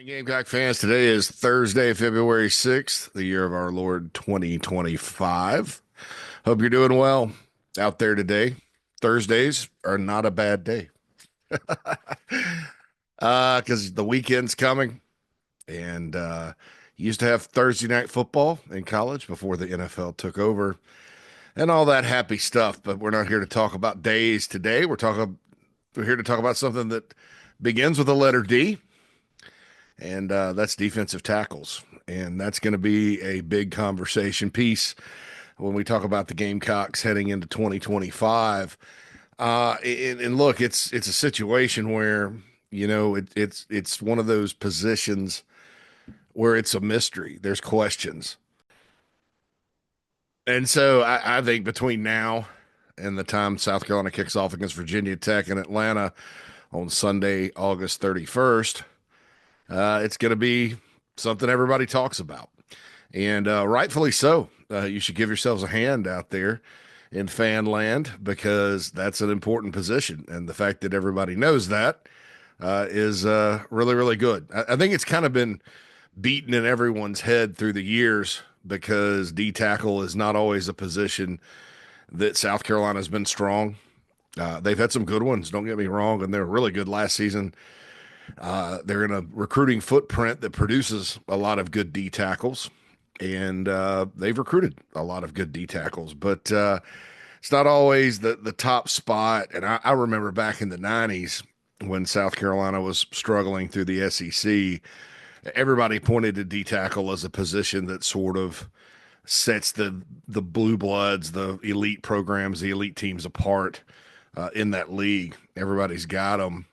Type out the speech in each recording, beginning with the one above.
Gamecock fans, today is Thursday, February 6th, the year of our Lord 2025. Hope you're doing well out there today. Thursdays are not a bad day because the weekend's coming and used to have Thursday night football in college before the NFL took over and all that happy stuff. But we're not here to talk about days today. We're here to talk about something that begins with the letter D, and that's defensive tackles. And that's going to be a big conversation piece when we talk about the Gamecocks heading into 2025. And look, it's a situation where it's one of those positions where it's a mystery. There's questions, and so I think between now and the time South Carolina kicks off against Virginia Tech in Atlanta on Sunday, August 31st. It's going to be something everybody talks about, and rightfully so. You should give yourselves a hand out there in fan land because that's an important position, and the fact that everybody knows that is really, really good. I think it's kind of been beaten in everyone's head through the years because D tackle is not always a position that South Carolina's been strong. They've had some good ones, don't get me wrong, and they were really good last season. They're in a recruiting footprint that produces a lot of good D tackles, and they've recruited a lot of good D tackles, but it's not always the top spot. And I remember back in the 90s when South Carolina was struggling through the SEC, everybody pointed to D tackle as a position that sort of sets the blue bloods, the elite programs, the elite teams apart in that league. Everybody's got them.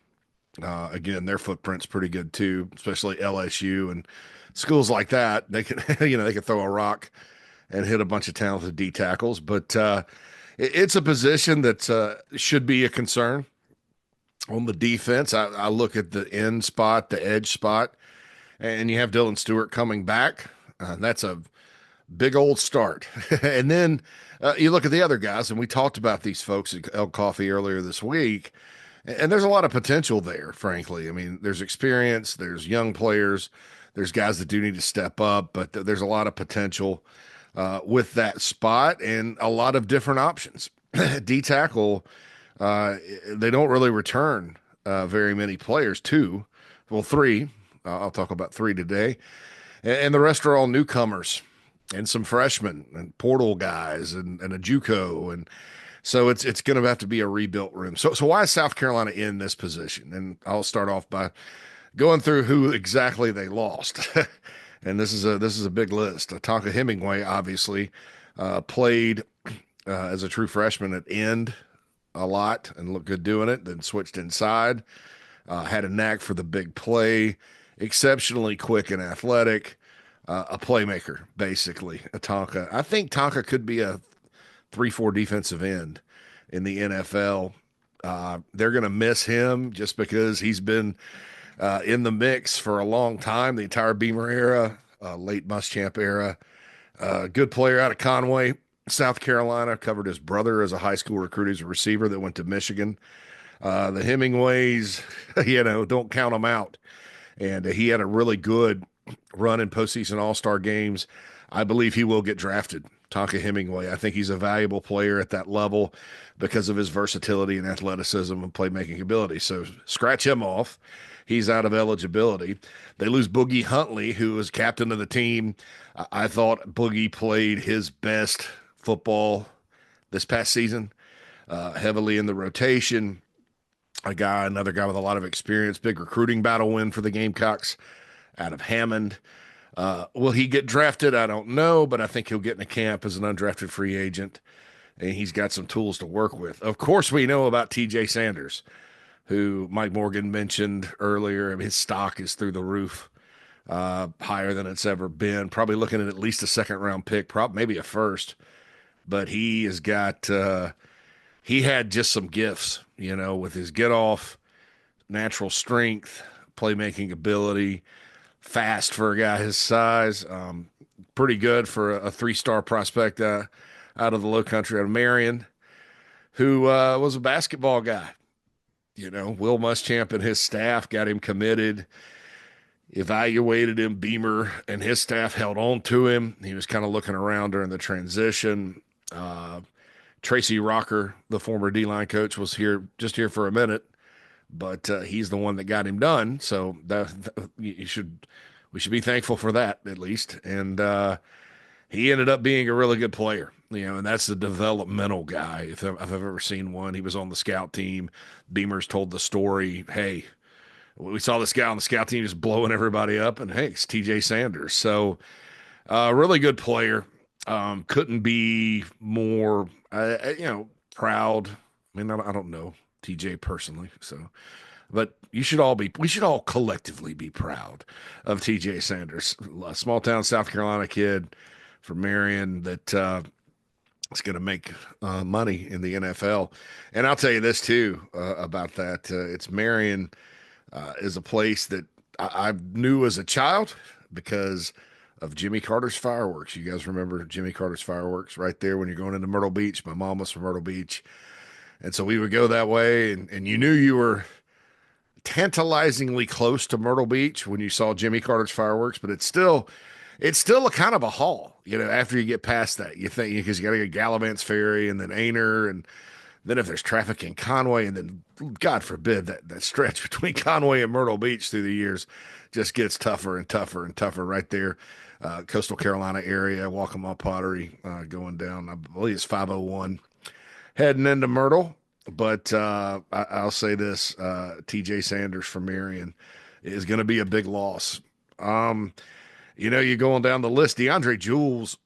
Again, their footprint's pretty good too, especially LSU and schools like that. They can, they can throw a rock and hit a bunch of talented D tackles, but it's a position that should be a concern on the defense. I look at the end spot, the edge spot, and you have Dylan Stewart coming back. That's a big old start. And then you look at the other guys, and we talked about these folks at El Coffee earlier this week. And there's a lot of potential there, frankly. I mean, there's experience, there's young players, there's guys that do need to step up, but there's a lot of potential with that spot and a lot of different options. D tackle, they don't really return very many players, three. I'll talk about three today. And the rest are all newcomers and some freshmen and portal guys and a JUCO, and so it's going to have to be a rebuilt room. So why is South Carolina in this position? And I'll start off by going through who exactly they lost. And this is a big list. Tonka Hemingway obviously played as a true freshman at end a lot and looked good doing it. Then switched inside, had a knack for the big play, exceptionally quick and athletic, a playmaker basically. A Tonka. I think Tonka could be a 3-4 defensive end in the NFL. They're going to miss him just because he's been in the mix for a long time, the entire Beamer era, late Muschamp era. Good player out of Conway, South Carolina. Covered his brother as a high school recruit as a receiver that went to Michigan. The Hemingways, don't count them out. And he had a really good run in postseason all-star games. I believe he will get drafted. Tonka Hemingway. I think he's a valuable player at that level because of his versatility and athleticism and playmaking ability. So scratch him off. He's out of eligibility. They lose Boogie Huntley, who was captain of the team. I thought Boogie played his best football this past season, heavily in the rotation. Another guy with a lot of experience, big recruiting battle win for the Gamecocks out of Hammond. Will he get drafted? I don't know, but I think he'll get in a camp as an undrafted free agent, and he's got some tools to work with. Of course, we know about TJ Sanders, who Mike Morgan mentioned earlier. I mean, his stock is through the roof, higher than it's ever been. Probably looking at least a second-round pick, maybe a first. But he has got he had just some gifts, with his get-off, natural strength, playmaking ability, fast for a guy his size, pretty good for a three-star prospect out of the low country out of Marion, who was a basketball guy. Will Muschamp and his staff got him committed. evaluated him. Beamer and his staff held on to him. He was kind of looking around during the transition. Tracy Rocker, the former D-line coach, was here for a minute, but he's the one that got him done. So we should be thankful for that at least. And he ended up being a really good player, and that's the developmental guy. If I've ever seen one, he was on the scout team. Beamer's told the story. Hey, we saw this guy on the scout team just blowing everybody up, and hey, it's TJ Sanders. So, really good player. Couldn't be more, proud. I mean, I don't know TJ personally, so, but we should all collectively be proud of TJ Sanders, a small town South Carolina kid from Marion that is going to make money in the NFL. And I'll tell you this too about that. It's Marion is a place that I knew as a child because of Jimmy Carter's fireworks. You guys remember Jimmy Carter's fireworks right there when you're going into Myrtle Beach? My mom was from Myrtle Beach. And so we would go that way, and you knew you were tantalizingly close to Myrtle Beach when you saw Jimmy Carter's fireworks, but it's still a kind of a haul, after you get past that. You think, because you got to get Gallivant's Ferry and then Aner, and then if there's traffic in Conway, and then God forbid that stretch between Conway and Myrtle Beach through the years just gets tougher and tougher and tougher right there. Coastal Carolina area, Waccamaw Pottery, going down, I believe it's 501 heading into Myrtle. But I'll say this, TJ Sanders from Marion is going to be a big loss. You're going down the list. DeAndre Jules,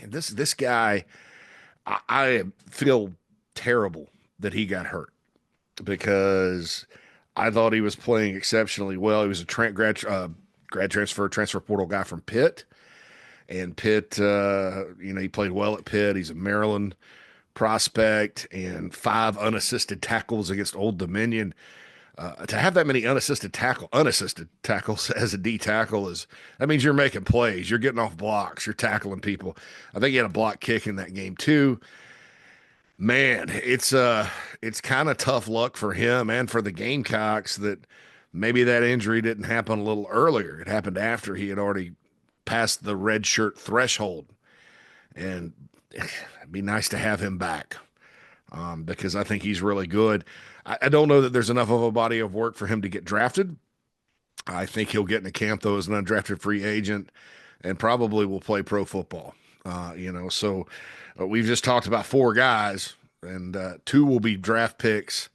this guy, I feel terrible that he got hurt because I thought he was playing exceptionally well. He was a grad transfer portal guy from Pitt. And Pitt, he played well at Pitt. He's a Maryland prospect and 5 unassisted tackles against Old Dominion. To have that many unassisted tackles as a D tackle that means you're making plays. You're getting off blocks. You're tackling people. I think he had a block kick in that game too. Man, it's kind of tough luck for him and for the Gamecocks that maybe that injury didn't happen a little earlier. It happened after he had already passed the red shirt threshold. And it'd be nice to have him back because I think he's really good. I don't know that there's enough of a body of work for him to get drafted. I think he'll get in a camp, though, as an undrafted free agent and probably will play pro football. So we've just talked about 4 guys, and 2 will be draft picks,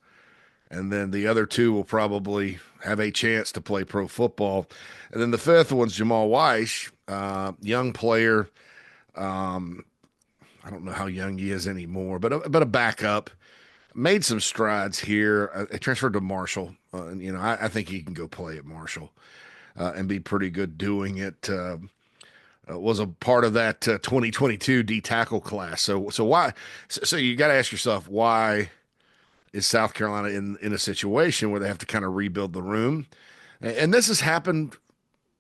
and then the other 2 will probably have a chance to play pro football. And then the 5th one's Jamal Weish, young player. I don't know how young he is anymore, but a backup. Made some strides here. I transferred to Marshall. I think he can go play at Marshall and be pretty good doing it. Was a part of that 2022 D tackle class. So why? So you got to ask yourself, why is South Carolina in a situation where they have to kind of rebuild the room? And this has happened,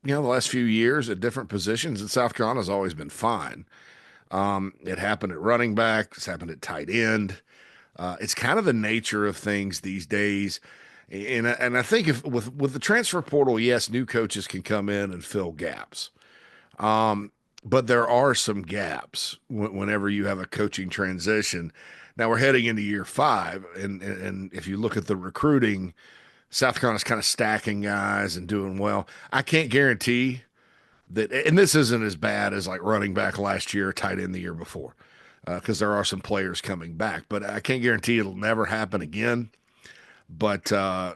the last few years at different positions, and South Carolina's always been fine. It happened at running back. It's happened at tight end. It's kind of the nature of things these days. And I think with the transfer portal, yes, new coaches can come in and fill gaps. But there are some gaps whenever you have a coaching transition. Now we're heading into year 5. And if you look at the recruiting, South Carolina's kind of stacking guys and doing well. I can't guarantee that, and this isn't as bad as like running back last year, tight end the year before, because there are some players coming back, but I can't guarantee it'll never happen again. But I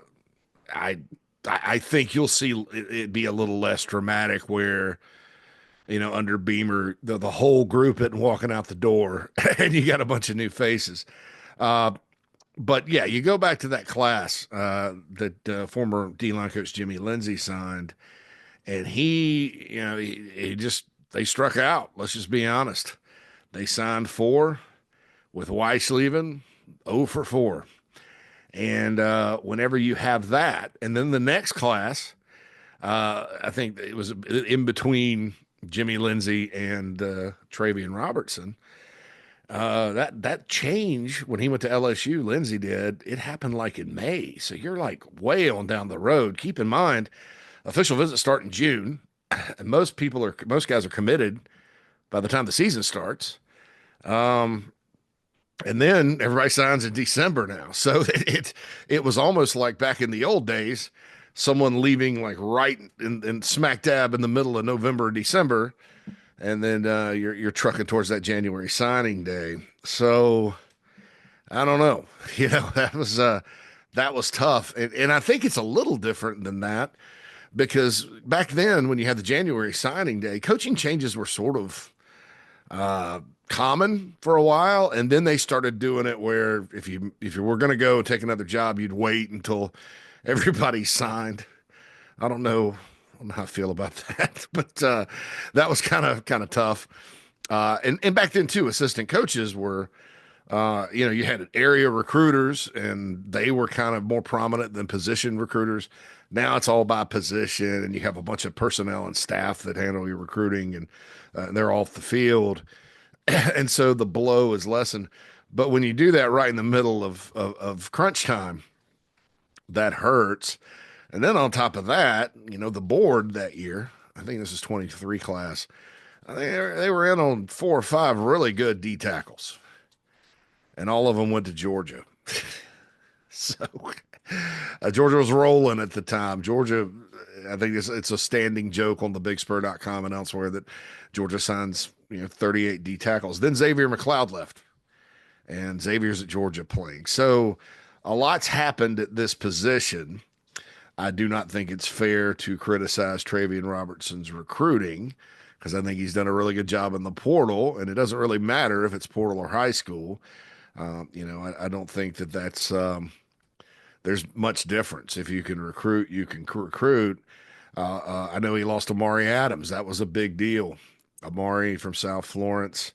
think you'll see it be a little less dramatic where, under Beamer, the whole group isn't walking out the door and you got a bunch of new faces. But yeah, you go back to that class that former D-line coach Jimmy Lindsey signed, and they struck out. Let's just be honest. They signed 4 with Weiss leaving, 0 for 4. And whenever you have that, and then the next class, I think it was in between Jimmy Lindsey and Travian Robertson. That change when he went to LSU, Lindsey did, it happened like in May. So you're like way on down the road. Keep in mind, Official visits start in June, and most guys are committed by the time the season starts. Um, and then everybody signs in December now. So it was almost like back in the old days, someone leaving like right in smack dab in the middle of November or December, and then you're trucking towards that January signing day. So I don't know. That was tough, and I think it's a little different than that because back then when you had the January signing day, coaching changes were sort of uh, common for a while, and then they started doing it where if you were going to go take another job, you'd wait until everybody signed. I don't know. I don't know how I feel about that, but that was kind of tough. And back then too, assistant coaches were you had area recruiters, and they were kind of more prominent than position recruiters. Now it's all by position, and you have a bunch of personnel and staff that handle your recruiting, and they're off the field, and so the blow is lessened. But when you do that right in the middle of crunch time, that hurts. And then on top of that, the board that year, I think this is 23 class, they were in on 4 or 5 really good D tackles, and all of them went to Georgia. So Georgia was rolling at the time. Georgia, I think it's a standing joke on the BigSpur.com and elsewhere that Georgia signs 38 D tackles. Then Xavier McLeod left, and Xavier's at Georgia playing. So a lot's happened at this position. I do not think it's fair to criticize Travian Robertson's recruiting because I think he's done a really good job in the portal, and it doesn't really matter if it's portal or high school. I don't think that's there's much difference. If you can recruit, you can recruit. I know he lost Amari Adams. That was a big deal. Amari from South Florence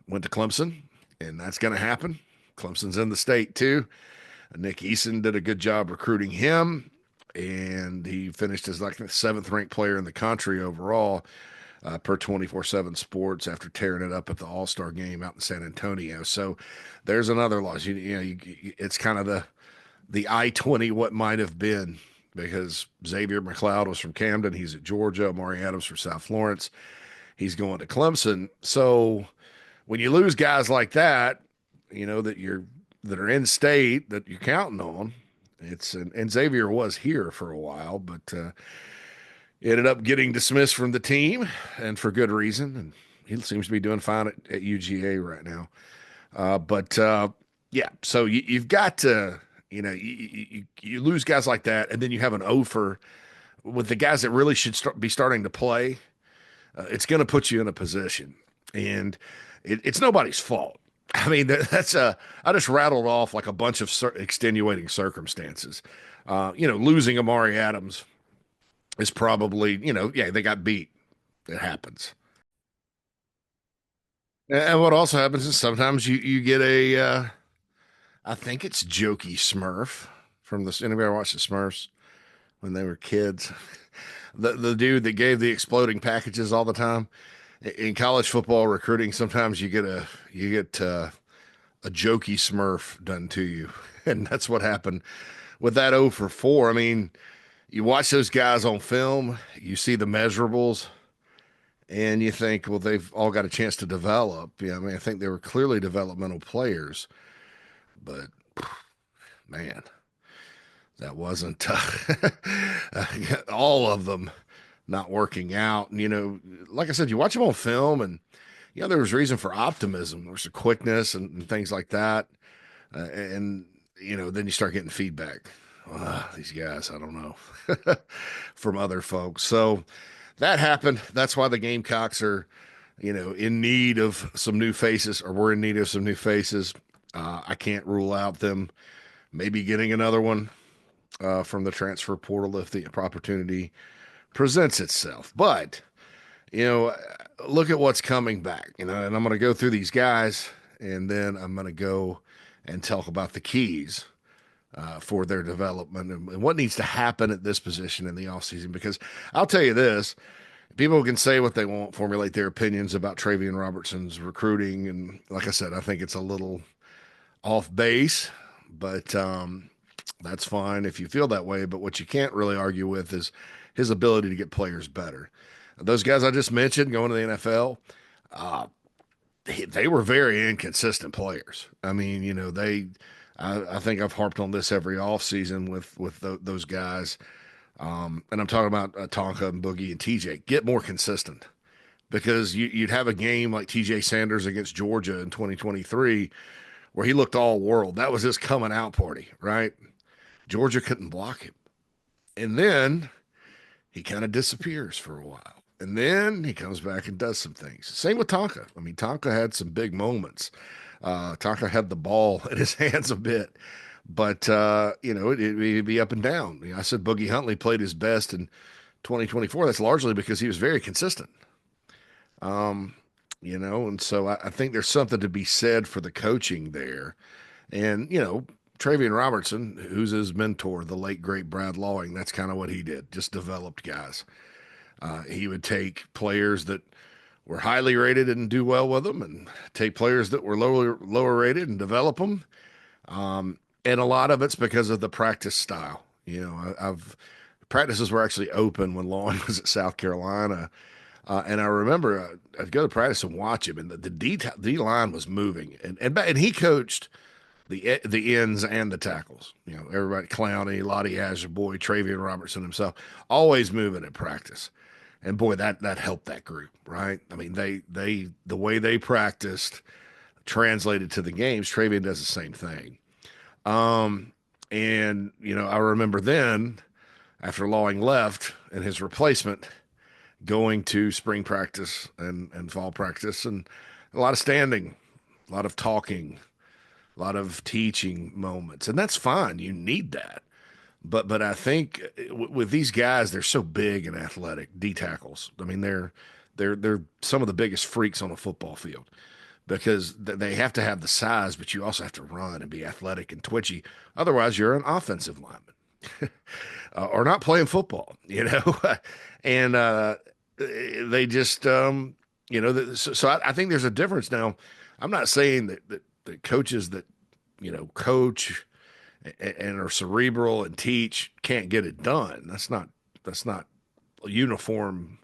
went to Clemson, and that's going to happen. Clemson's in the state too. Nick Eason did a good job recruiting him, and he finished as like the 7th-ranked player in the country overall per 24/7 Sports after tearing it up at the All-Star game out in San Antonio. So there's another loss. It's kind of the I-20 what might have been, because Xavier McLeod was from Camden. He's at Georgia. Amari Adams from South Florence. He's going to Clemson. So when you lose guys like that, that are in state that you're counting on, and Xavier was here for a while, but ended up getting dismissed from the team, and for good reason. And he seems to be doing fine at UGA right now. Yeah, so you've got to, you lose guys like that, and then you have an offer with the guys that really should be starting to play. It's going to put you in a position, and it's nobody's fault. I mean, I just rattled off like a bunch of extenuating circumstances. Losing Amari Adams is probably, they got beat. It happens. And what also happens is sometimes you get I think it's Jokey Smurf from anybody watch the Smurfs when they were kids? The dude that gave the exploding packages all the time. In college football recruiting, sometimes you get a Jokey Smurf done to you. And that's what happened with that 0 for 4. I mean, you watch those guys on film, you see the measurables, and you think, well, they've all got a chance to develop. Yeah, I mean, I think they were clearly developmental players, but man, that wasn't all of them not working out. And, like I said, you watch them on film, and there was reason for optimism. There was a quickness and things like that. And then you start getting feedback. These guys, I don't know, from other folks. So that happened. That's why the Gamecocks are, in need of some new faces, or we're in need of some new faces. I can't rule out them maybe getting another one from the transfer portal if the opportunity presents itself. But, look at what's coming back, and I'm going to go through these guys, and then I'm going to go and talk about the keys for their development and what needs to happen at this position in the offseason. Because I'll tell you this, people can say what they want, formulate their opinions about Travian Robertson's recruiting. And like I said, I think it's a little off base, but that's fine if you feel that way. But what you can't really argue with is his ability to get players better. Those guys I just mentioned going to the NFL, uh, they were very inconsistent players. I mean, I think I've harped on this every offseason with those guys. And I'm talking about Tonka and Boogie and TJ. Get more consistent because you'd have a game like TJ Sanders against Georgia in 2023 where he looked all world. That was his coming out party, right? Georgia couldn't block him. And then he kind of disappears for a while. And then he comes back and does some things. Same with Tonka. I mean, Tonka had some big moments. Tonka had the ball in his hands a bit, but it'd be up and down. I said Boogie Huntley played his best in 2024. That's largely because he was very consistent. And so I think there's something to be said for the coaching there. And, Travian Robertson, who's his mentor, the late great Brad Lawing, that's kind of what he did, just developed guys. He would take players that were highly rated and do well with them, and take players that were lower rated and develop them. And a lot of it's because of the practice style. I've practices were actually open when Lawing was at South Carolina. And I remember I'd go to practice and watch him, and the D line was moving, and he coached the ends and the tackles. Everybody, Clowney, Lottie Azure Boy, Travian Robertson himself, always moving at practice. And boy, that helped that group, right? I mean, the way they practiced translated to the games. Travian does the same thing. I remember then after Lawing left and his replacement going to spring practice and fall practice, and a lot of standing, a lot of talking, a lot of teaching moments, and that's fine. You need that. But I think with these guys, they're so big and athletic, D tackles. I mean, they're some of the biggest freaks on a football field because they have to have the size, but you also have to run and be athletic and twitchy. Otherwise, you're an offensive lineman or not playing football, and they just, so I think there's a difference. Now, I'm not saying that coaches that, coach and are cerebral and teach can't get it done. That's not uniform.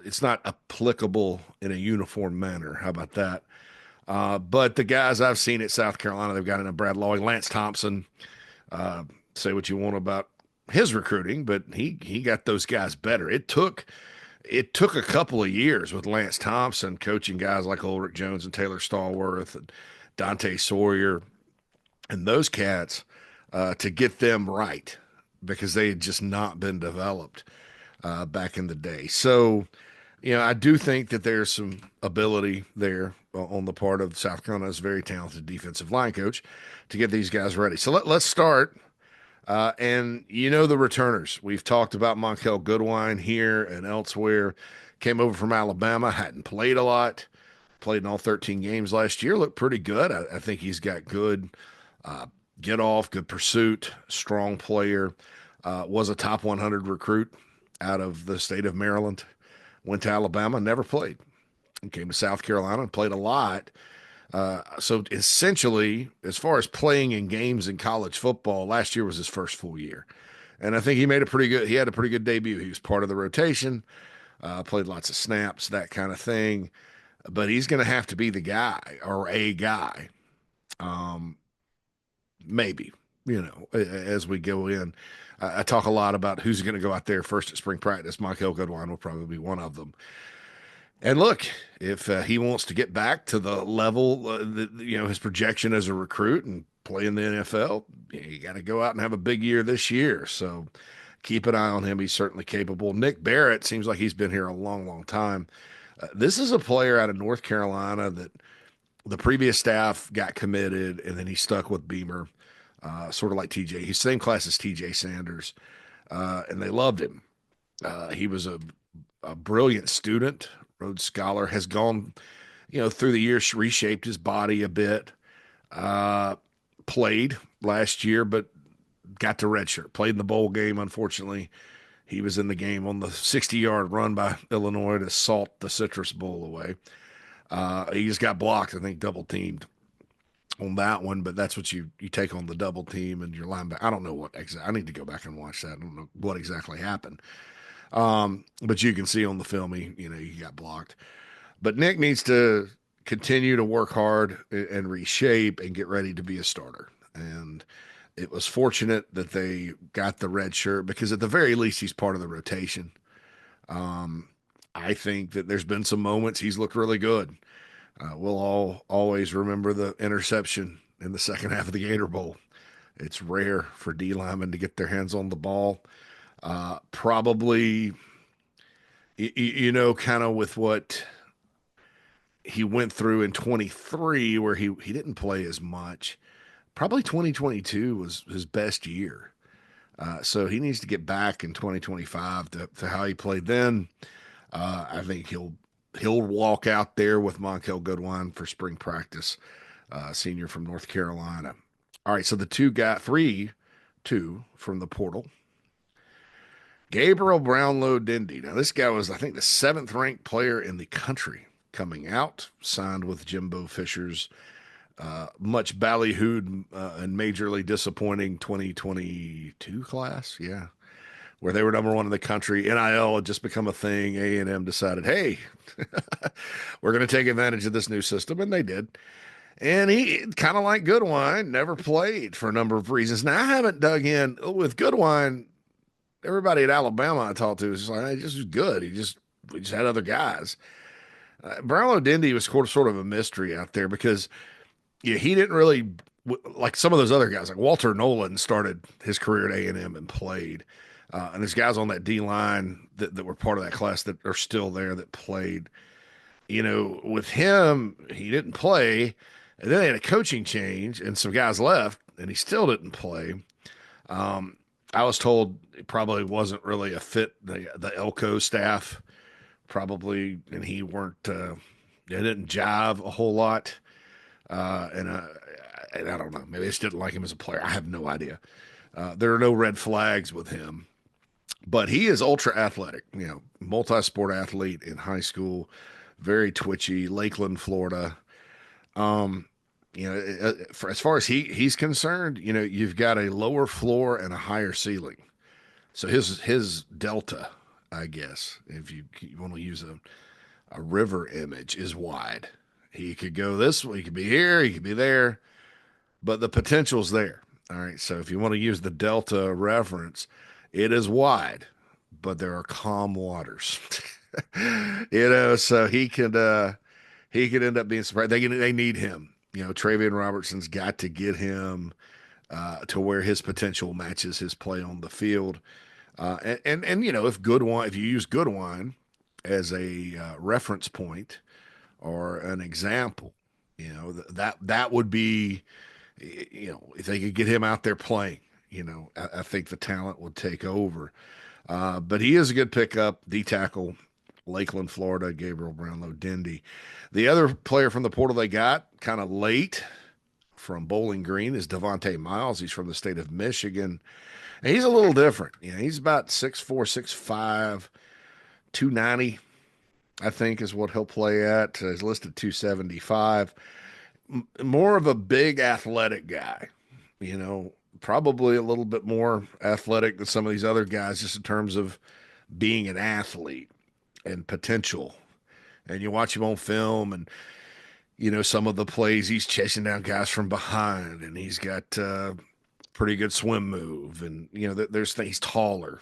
It's not applicable in a uniform manner. How about that? But the guys I've seen at South Carolina, they've got in a Brad Lawing, Lance Thompson. Say what you want about his recruiting, but he got those guys better. It took a couple of years with Lance Thompson coaching guys like Ulrich Jones and Taylor Stallworth and Dante Sawyer and those cats to get them right because they had just not been developed back in the day. So, I do think that there's some ability there on the part of South Carolina's very talented defensive line coach to get these guys ready. So let's start. And the returners. We've talked about Monkel Goodwine here and elsewhere. Came over from Alabama, hadn't played a lot. Played in all 13 games last year. Looked pretty good. I think he's got good get off, good pursuit, strong player. Was a top 100 recruit out of the state of Maryland. Went to Alabama, never played. And came to South Carolina and played a lot. So essentially, as far as playing in games in college football, last year was his first full year. And I think he had a pretty good debut. He was part of the rotation, played lots of snaps, that kind of thing. But he's going to have to be the guy or a guy. Maybe, as we go in. I talk a lot about who's going to go out there first at spring practice. Michael Goodwine will probably be one of them. And look, if he wants to get back to the level, his projection as a recruit and play in the NFL, you got to go out and have a big year this year. So keep an eye on him. He's certainly capable. Nick Barrett seems like he's been here a long, long time. This is a player out of North Carolina that the previous staff got committed, and then he stuck with Beamer, sort of like TJ. He's same class as TJ Sanders, and they loved him. He was a brilliant student, Rhodes Scholar, has gone, through the years, reshaped his body a bit, played last year, but got to redshirt, played in the bowl game, unfortunately. He was in the game on the 60-yard run by Illinois to salt the Citrus Bowl away. He just got blocked, I think, double teamed. on that one, but that's what you take on the double team and your linebacker. I don't know what exactly. I need to go back and watch that. I don't know what exactly happened. But you can see on the film, he got blocked. But Nick needs to continue to work hard and reshape and get ready to be a starter. And it was fortunate that they got the red shirt because at the very least he's part of the rotation. Um, I think that there's been some moments he's looked really good. We'll all always remember the interception in the second half of the Gator Bowl. It's rare for D linemen to get their hands on the ball. Probably, kind of with what he went through in 23, where he didn't play as much. Probably 2022 was his best year. So he needs to get back in 2025 to how he played then. I think he'll walk out there with Monkel Goodwine for spring practice, senior from North Carolina. All right, so the two from the portal. Gabriel Brownlow Dindy. Now, this guy was, I think, the seventh ranked player in the country coming out, signed with Jimbo Fisher's much ballyhooed and majorly disappointing 2022 class. Yeah, where they were number one in the country. NIL had just become a thing. A&M decided, hey, we're going to take advantage of this new system, and they did. And he, kind of like Goodwine, never played for a number of reasons. Now, I haven't dug in with Goodwine. Everybody at Alabama I talked to was just like, hey, just was good. We just had other guys. Brownlow Dindy was sort of a mystery out there because he didn't really like some of those other guys. Like Walter Nolan started his career at A&M and played. And there's guys on that D line that were part of that class that are still there that played. With him, he didn't play. And then they had a coaching change and some guys left and he still didn't play. I was told it probably wasn't really a fit. The Elko staff probably, and he weren't, they didn't jive a whole lot. And I don't know, maybe they just didn't like him as a player. I have no idea. There are no red flags with him, but he is ultra athletic, multi-sport athlete in high school, very twitchy, Lakeland, Florida. For as far as he's concerned, you've got a lower floor and a higher ceiling. So his delta, I guess, if you want to use a river image, is wide. He could go this way, he could be here, he could be there, but the potential's there. All right. So if you want to use the delta reference, it is wide, but there are calm waters. So he could end up being surprised. They need him. Travian Robertson's got to get him to where his potential matches his play on the field. And if you use Goodwine as a reference point or an example, that would be, if they could get him out there playing, I think the talent would take over. But he is a good pickup, D tackle, Lakeland, Florida, Gabriel Brownlow Dindy. The other player from the portal they got kind of late from Bowling Green is Devontae Miles. He's from the state of Michigan. And he's a little different. He's about 6'4", 6'5", 290, I think is what he'll play at. He's listed 275. More of a big athletic guy, probably a little bit more athletic than some of these other guys just in terms of being an athlete and potential. And you watch him on film and, some of the plays he's chasing down guys from behind and he's got pretty good swim move. And, there's things, he's taller,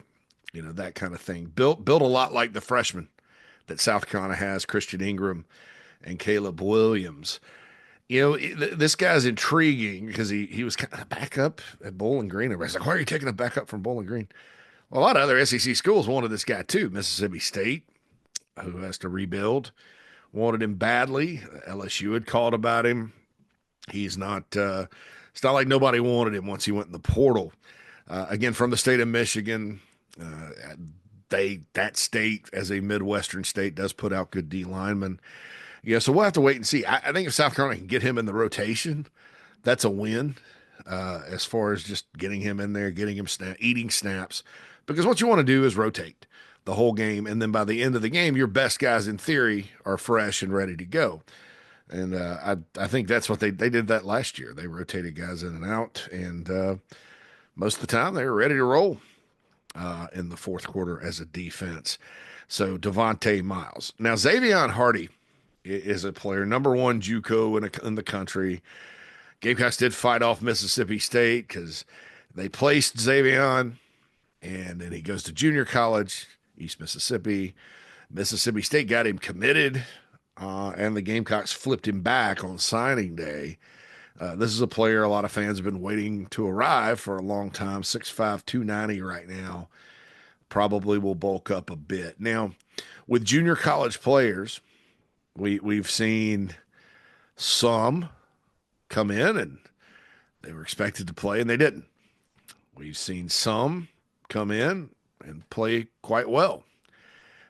that kind of thing. Built a lot like the freshman that South Carolina has, Christian Ingram and Caleb Williams. This guy's intriguing because he was kind of back up at Bowling Green. Everybody's like, why are you taking a back up from Bowling Green? Well, a lot of other SEC schools wanted this guy too. Mississippi State, who has to rebuild, wanted him badly. LSU had called about him. He's not, it's not like nobody wanted him once he went in the portal. Again, from the state of Michigan, that state as a Midwestern state does put out good D linemen. So we'll have to wait and see. I think if South Carolina can get him in the rotation, that's a win as far as just getting him in there, getting him eating snaps. Because what you want to do is rotate the whole game. And then by the end of the game, your best guys in theory are fresh and ready to go. And I think that's what they did that last year. They rotated guys in and out, and most of the time they were ready to roll in the fourth quarter as a defense. So Devontae Miles. Now Xavion Hardy is a player, number one JUCO in the country. Gamecocks did fight off Mississippi State because they placed Xavion, and then he goes to junior college, East Mississippi. Mississippi State got him committed, and the Gamecocks flipped him back on signing day. This is a player a lot of fans have been waiting to arrive for a long time. 6'5", 290 right now. Probably will bulk up a bit. Now, with junior college players, we've seen some come in and they were expected to play and they didn't. We've seen some come in and play quite well.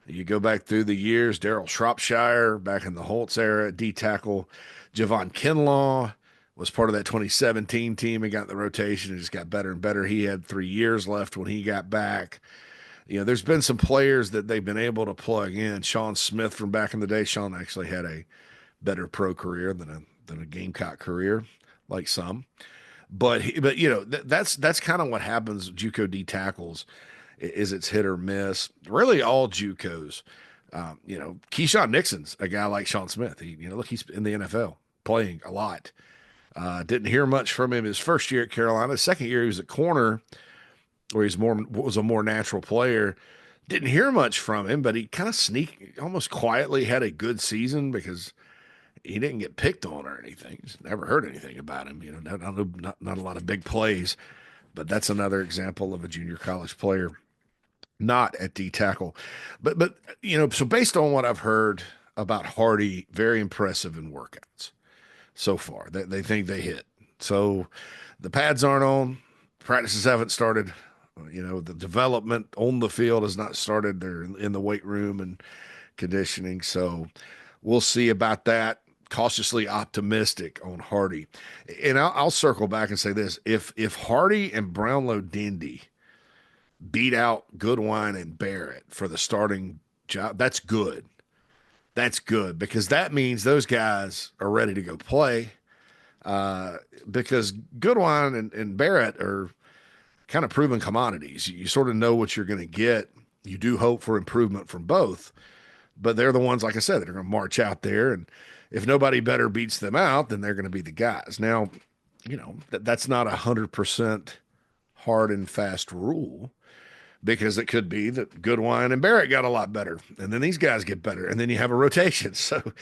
You go back through the years, Daryl Shropshire back in the Holtz era, D tackle. Javon Kinlaw was part of that 2017 team and got in the rotation and just got better and better. He had 3 years left when he got back. You know, there's been some players that they've been able to plug in. Sean Smith from back in the day. Sean actually had a better pro career than a Gamecock career, like some. But you know that's kind of what happens with JUCO D tackles is it's hit or miss. Really, all JUCOs. You know, Keyshawn Nixon's a guy like Sean Smith. Look, he's in the NFL playing a lot. Didn't hear much from him his first year at Carolina. Second year he was at corner, where was a more natural player. Didn't hear much from him, but he kind of almost quietly had a good season because he didn't get picked on or anything. Just never heard anything about him. You know, not a lot of big plays, but that's another example of a junior college player not at D tackle. But you know, so based on what I've heard about Hardy, very impressive in workouts so far. They think they hit. So the pads aren't on, practices haven't started. You know, the development on the field has not started. They're in the weight room and conditioning. So we'll see about that. Cautiously optimistic on Hardy. And I'll circle back and say this. If Hardy and Brownlow Dindy beat out Goodwine and Barrett for the starting job, that's good. That's good because that means those guys are ready to go play. Because Goodwine and Barrett are kind of proven commodities. You sort of know what you're going to get. You do hope for improvement from both, but they're the ones, like I said, that are going to march out there. And if nobody better beats them out, then they're going to be the guys. Now, you know, that's not 100% hard and fast rule because it could be that Goodwine and Barrett got a lot better, and then these guys get better, and then you have a rotation. So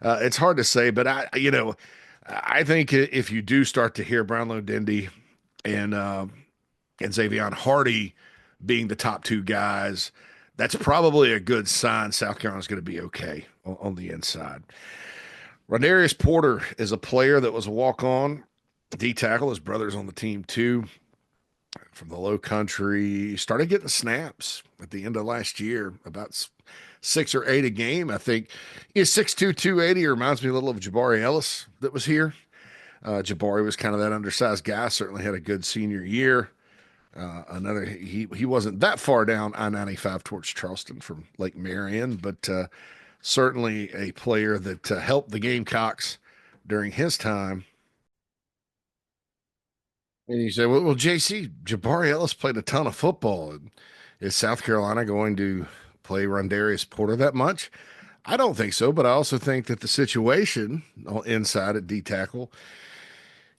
it's hard to say, but I think if you do start to hear Brownlow Dindy and Xavion Hardy being the top two guys, that's probably a good sign South Carolina's going to be okay on the inside. Rondarius Porter is a player that was a walk-on D tackle. His brother's on the team too. From the low country, started getting snaps at the end of last year, about 6 or 8 a game. I think he's 6'2", 280. Reminds me a little of Jabari Ellis that was here. Jabari was kind of that undersized guy, certainly had a good senior year. He wasn't that far down I-95 towards Charleston from Lake Marion, but certainly a player that helped the Gamecocks during his time. And you say, well, JC, Jabari Ellis played a ton of football. Is South Carolina going to play Rondarius Porter that much? I don't think so, but I also think that the situation inside at D tackle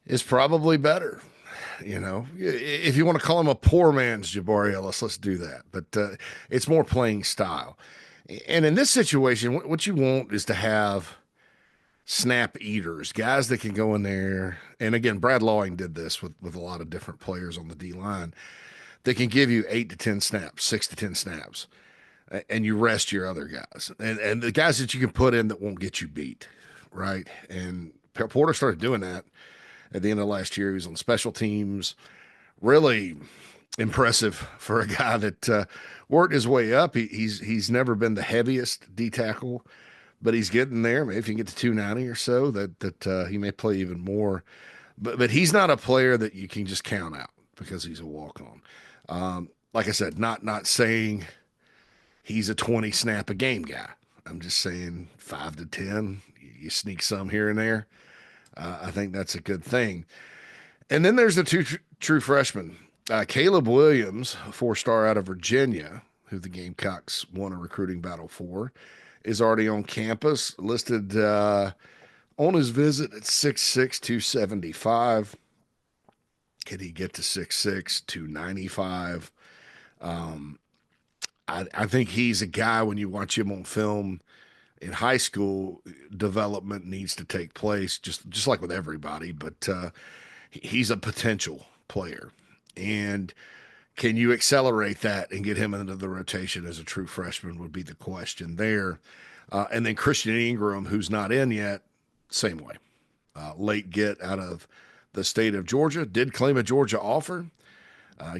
is probably better. You know, if you want to call him a poor man's Jabari Ellis, let's do that. But it's more playing style. And in this situation, what you want is to have snap eaters, guys that can go in there. And again, Brad Lawing did this with a lot of different players on the D line. They can give you 8 to 10 snaps, 6 to 10 snaps, and you rest your other guys. And the guys that you can put in that won't get you beat, right? And Porter started doing that at the end of last year. He was on special teams. Really impressive for a guy that worked his way up. He's never been the heaviest D tackle, but he's getting there. Maybe if you can get to 290 or so, that he may play even more. But he's not a player that you can just count out because he's a walk-on. Like I said, not saying he's a 20 snap a game guy. I'm just saying 5 to 10. you sneak some here and there. I think that's a good thing. And then there's the two true freshmen. Caleb Williams, a 4-star out of Virginia, who the Gamecocks won a recruiting battle for, is already on campus, listed on his visit at 6'6", 275. Can he get to 6'6", 295? I think he's a guy, when you watch him on film in high school, development needs to take place, just like with everybody. But he's a potential player. And can you accelerate that and get him into the rotation as a true freshman would be the question there. And then Christian Ingram, who's not in yet, same way. Late get out of the state of Georgia, did claim a Georgia offer.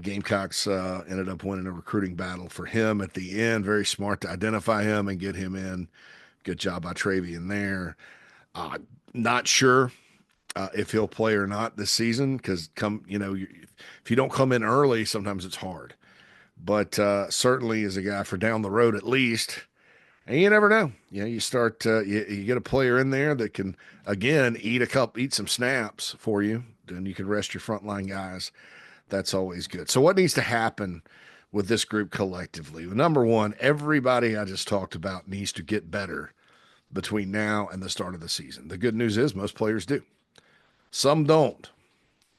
Gamecocks ended up winning a recruiting battle for him at the end. Very smart to identify him and get him in. Good job by Travian there. Not sure if he'll play or not this season, because if you don't come in early, sometimes it's hard. But certainly is a guy for down the road at least. And you never know. You start you get a player in there that can again eat some snaps for you. Then you can rest your frontline guys. That's always good. So what needs to happen with this group collectively? Well, number one, everybody I just talked about needs to get better between now and the start of the season. The good news is most players do. Some don't,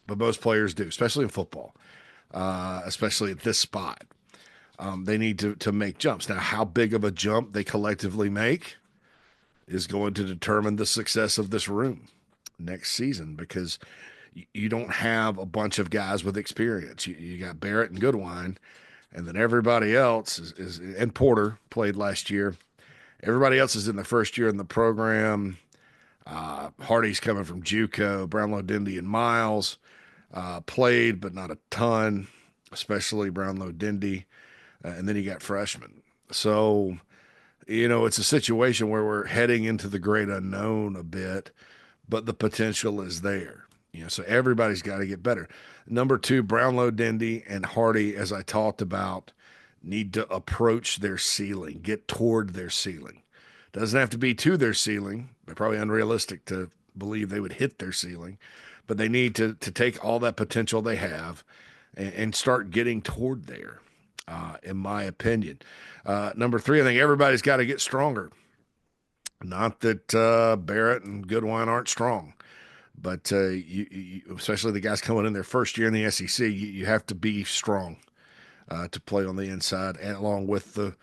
but most players do, especially in football, especially at this spot. They need to make jumps. Now, how big of a jump they collectively make is going to determine the success of this room next season, because you don't have a bunch of guys with experience. You got Barrett and Goodwine, and then everybody else is and Porter played last year. Everybody else is in the first year in the program. Hardy's coming from JUCO. Brownlow, Dindy, and Miles played, but not a ton, especially Brownlow, Dindy. And then you got freshmen. So, it's a situation where we're heading into the great unknown a bit, but the potential is there. So everybody's got to get better. Number two, Brownlow, Dindy, and Hardy, as I talked about, need to approach their ceiling, get toward their ceiling. Doesn't have to be to their ceiling. They're probably unrealistic to believe they would hit their ceiling, but they need to take all that potential they have and start getting toward there, in my opinion. Number three, I think everybody's got to get stronger. Not that Barrett and Goodwine aren't strong, but you, especially the guys coming in their first year in the SEC, you have to be strong to play on the inside, and along with the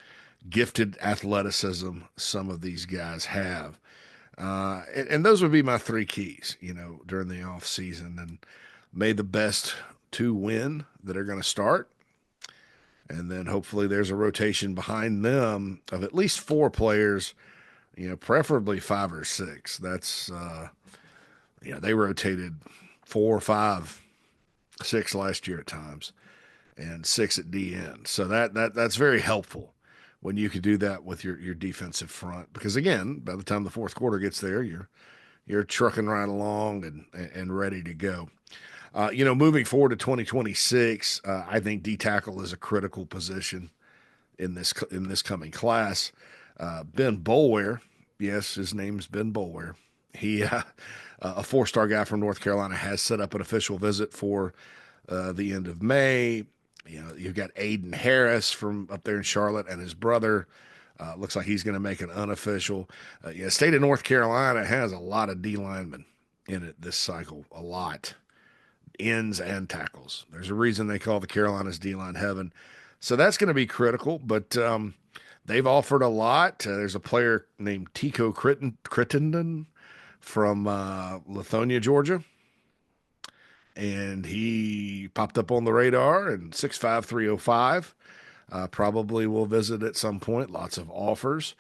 gifted athleticism some of these guys have. And those would be my three keys, during the off season, and may the best two win that are going to start. And then hopefully there's a rotation behind them of at least 4 players, preferably 5 or 6. That's, they rotated 4, 5, 6 last year at times, and 6 at DN. So that's very helpful when you can do that with your defensive front, because again, by the time the fourth quarter gets there, you're trucking right along and ready to go. Moving forward to 2026, I think D tackle is a critical position in this coming class. Ben Boulware, yes, his name's Ben Boulware. He, a 4-star guy from North Carolina, has set up an official visit for the end of May. You've got Aiden Harris from up there in Charlotte, and his brother. Looks like he's going to make an unofficial. State of North Carolina has a lot of D linemen in it this cycle, a lot. Ends and tackles. There's a reason they call the Carolinas D-line heaven. So that's going to be critical, but they've offered a lot. There's a player named Tico Crittenden from Lithonia, Georgia, and he popped up on the radar, and 6'5", 305. Probably will visit at some point. Lots of offers.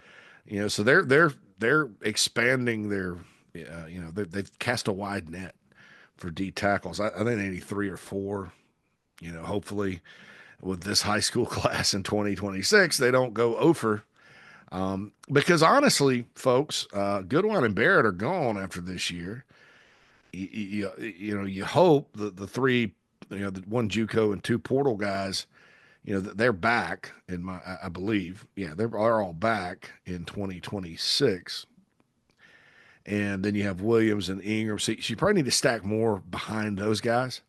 So they're expanding their, they've cast a wide net for D tackles. I think they need 3 or 4. Hopefully with this high school class in 2026, they don't go over. Because honestly, folks, Goodwine and Barrett are gone after this year. You hope that the 3, the 1 JUCO and 2 portal guys, they're back I believe. Yeah, they're all back in 2026. And then you have Williams and Ingram. So you probably need to stack more behind those guys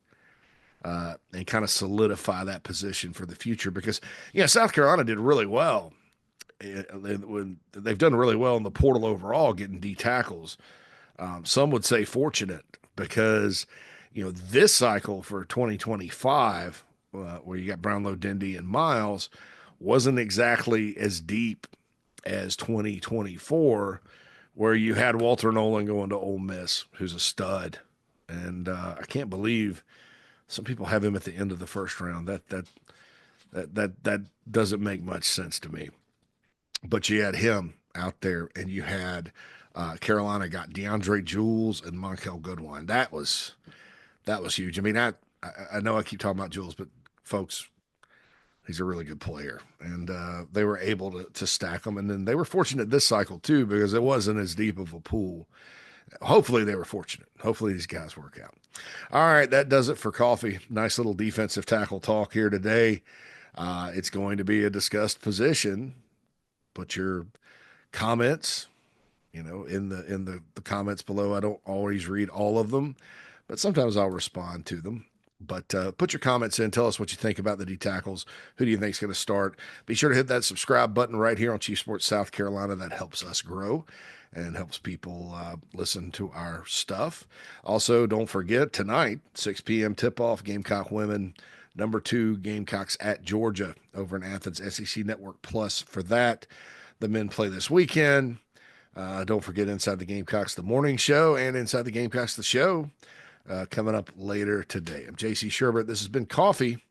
and kind of solidify that position for the future because, South Carolina did really well. When they've done really well in the portal overall, getting D tackles. Some would say fortunate because, this cycle for 2025, where you got Brownlow, Dendy, and Miles, wasn't exactly as deep as 2024, where you had Walter Nolan going to Ole Miss, who's a stud. And I can't believe some people have him at the end of the first round. That doesn't make much sense to me. But you had him out there, and you had Carolina got DeAndre Jules and Monkel Goodwine. That was huge. I mean, I know I keep talking about Jules, but folks, he's a really good player, and they were able to stack them. And then they were fortunate this cycle too because it wasn't as deep of a pool. Hopefully they were fortunate. Hopefully these guys work out. All right, that does it for coffee. Nice little defensive tackle talk here today. It's going to be a discussed position. Put your comments, in the comments below. I don't always read all of them, but sometimes I'll respond to them. But put your comments in. Tell us what you think about the D tackles. Who do you think is going to start? Be sure to hit that subscribe button right here on Chief Sports South Carolina. That helps us grow and helps people listen to our stuff. Also, don't forget tonight, 6 p.m. tip-off, Gamecock women, number 2 Gamecocks at Georgia over in Athens, SEC Network Plus for that. The men play this weekend. Don't forget Inside the Gamecocks, the morning show, and Inside the Gamecocks, the show, coming up later today. I'm JC Shurburtt. This has been Coffee.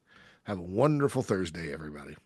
Have a wonderful Thursday, everybody.